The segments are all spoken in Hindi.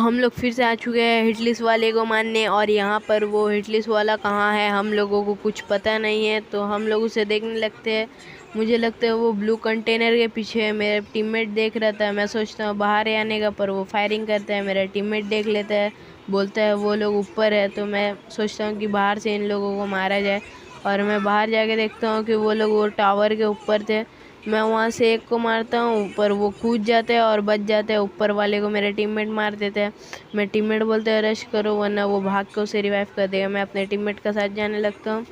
हम लोग फिर से आ चुके हैं हिटलिस्ट वाले को मारने, और यहाँ पर वो हिटलिस्ट वाला कहाँ है हम लोगों को कुछ पता नहीं है। तो हम लोग उसे देखने लगते हैं। मुझे लगता है वो ब्लू कंटेनर के पीछे है। मेरा टीममेट देख रहा था, मैं सोचता हूँ बाहर ही आने का, पर वो फायरिंग करता है। मेरा टीममेट देख लेता है, बोलता है वो लोग ऊपर है। तो मैं सोचता हूँ कि बाहर से इन लोगों को मारा जाए, और मैं बाहर जाके देखता हूँ कि वो लोग वो टावर के ऊपर थे। मैं वहाँ से एक को मारता हूँ, पर वो कूद जाते हैं और बच जाते हैं। ऊपर वाले को मेरे टीममेट मार देते हैं। मैं टीममेट बोलते हैं रश करो वरना वो भाग के उसे रिवाइव कर देगा। मैं अपने टीममेट का साथ जाने लगता हूँ,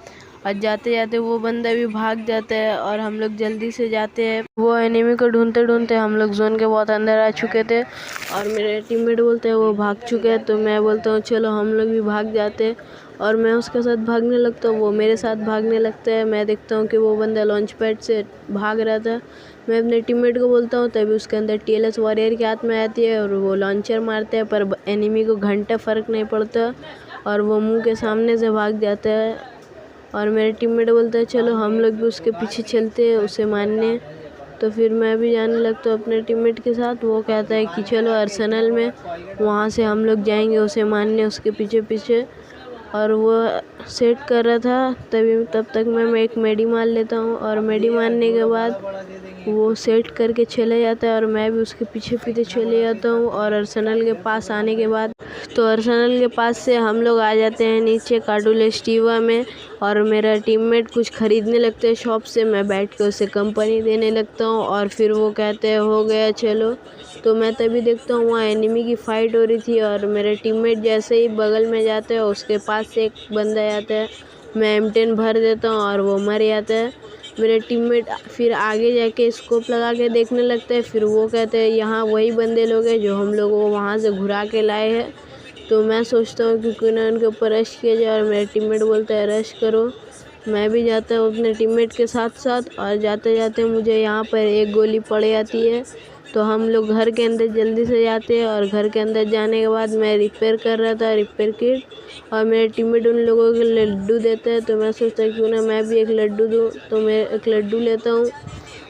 और जाते जाते वो बंदा भी भाग जाता है, और हम लोग जल्दी से जाते हैं। वो एनिमी को ढूंढते ढूंढते हम लोग जोन के बहुत अंदर आ चुके थे, और मेरे टीममेट बोलते हैं वो भाग चुके हैं। तो मैं बोलता हूँ चलो हम लोग भी भाग जाते हैं, और मैं उसके साथ भागने लगता हूँ। वो मेरे साथ भागने लगता है। मैं देखता हूँ कि वो बंदा लॉन्च पैड से भाग रहा था। मैं अपने टीममेट को बोलता हूँ, तभी उसके अंदर टीएलएस वॉरियर के हाथ में आती है, और वो लॉन्चर मारते हैं, पर एनिमी को घंटा फ़र्क नहीं पड़ता, और वो मुंह के सामने से भाग जाता है। और मेरे टीममेट बोलता है चलो हम लोग भी उसके पीछे चलते हैं उसे मारने। तो फिर मैं भी जाने लगता हूँ अपने टीममेट के साथ। वो कहता है कि चलो अर्सेनल में, वहाँ से हम लोग जाएंगे उसे मारने उसके पीछे पीछे। और वो सेट कर रहा था, तब तक मैं एक मेडी मार लेता हूँ, और मेडी मारने के बाद वो सेट करके चले जाता है, और मैं भी उसके पीछे पीछे चले जाता हूँ। और अर्सेनल के पास आने के बाद, तो अर्सेनल के पास से हम लोग आ जाते हैं नीचे कार्डुलेस्टिवा में, और मेरा टीममेट कुछ खरीदने लगते हैं शॉप से। मैं बैठ के उसे कंपनी देने लगता हूँ, और फिर वो कहते हैं हो गया चलो। तो मैं तभी देखता हूँ वहाँ एनिमी की फ़ाइट हो रही थी, और मेरे टीममेट जैसे ही बगल में जाते हैं उसके पास से एक बंदा आता है। मैं M10 भर देता हूँ और वो मर जाता है। मेरे टीममेट फिर आगे जाके स्कोप लगा के देखने लगते हैं। फिर वो कहते हैं यहाँ वही बंदे लोग हैं जो हम लोगों को वहाँ से घुरा के लाए हैं। तो मैं सोचता हूँ कि क्यों ना उनके ऊपर रश किया जाए, और मेरा टीममेट बोलता है रश करो। मैं भी जाता हूँ अपने टीममेट के साथ साथ, और जाते जाते मुझे यहाँ पर एक गोली पड़ जाती है। तो हम लोग घर के अंदर जल्दी से जाते हैं, और घर के अंदर जाने के बाद मैं रिपेयर कर रहा था रिपेयर किट, और मेरे टीममेट उन लोगों के लड्डू देते हैं। तो मैं सोचता हूँ क्यों ना मैं भी एक लड्डू दूँ। तो मैं एक लड्डू लेता हूँ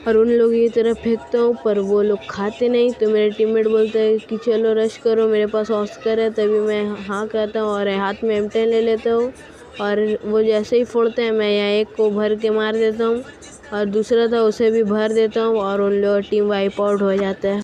और उन लोगों की तरफ फेंकता हूँ, पर वो लोग खाते नहीं। तो मेरे टीममेट बोलते हैं कि चलो रश करो, मेरे पास ऑस्कर है। तभी मैं हाँ कहता हूँ और हाथ में M10 ले लेता हूँ, और वो जैसे ही फोड़ते हैं मैं यहाँ एक को भर के मार देता हूँ, और दूसरा था उसे भी भर देता हूँ, और उन लोग टीम वाइप आउट हो जाता है।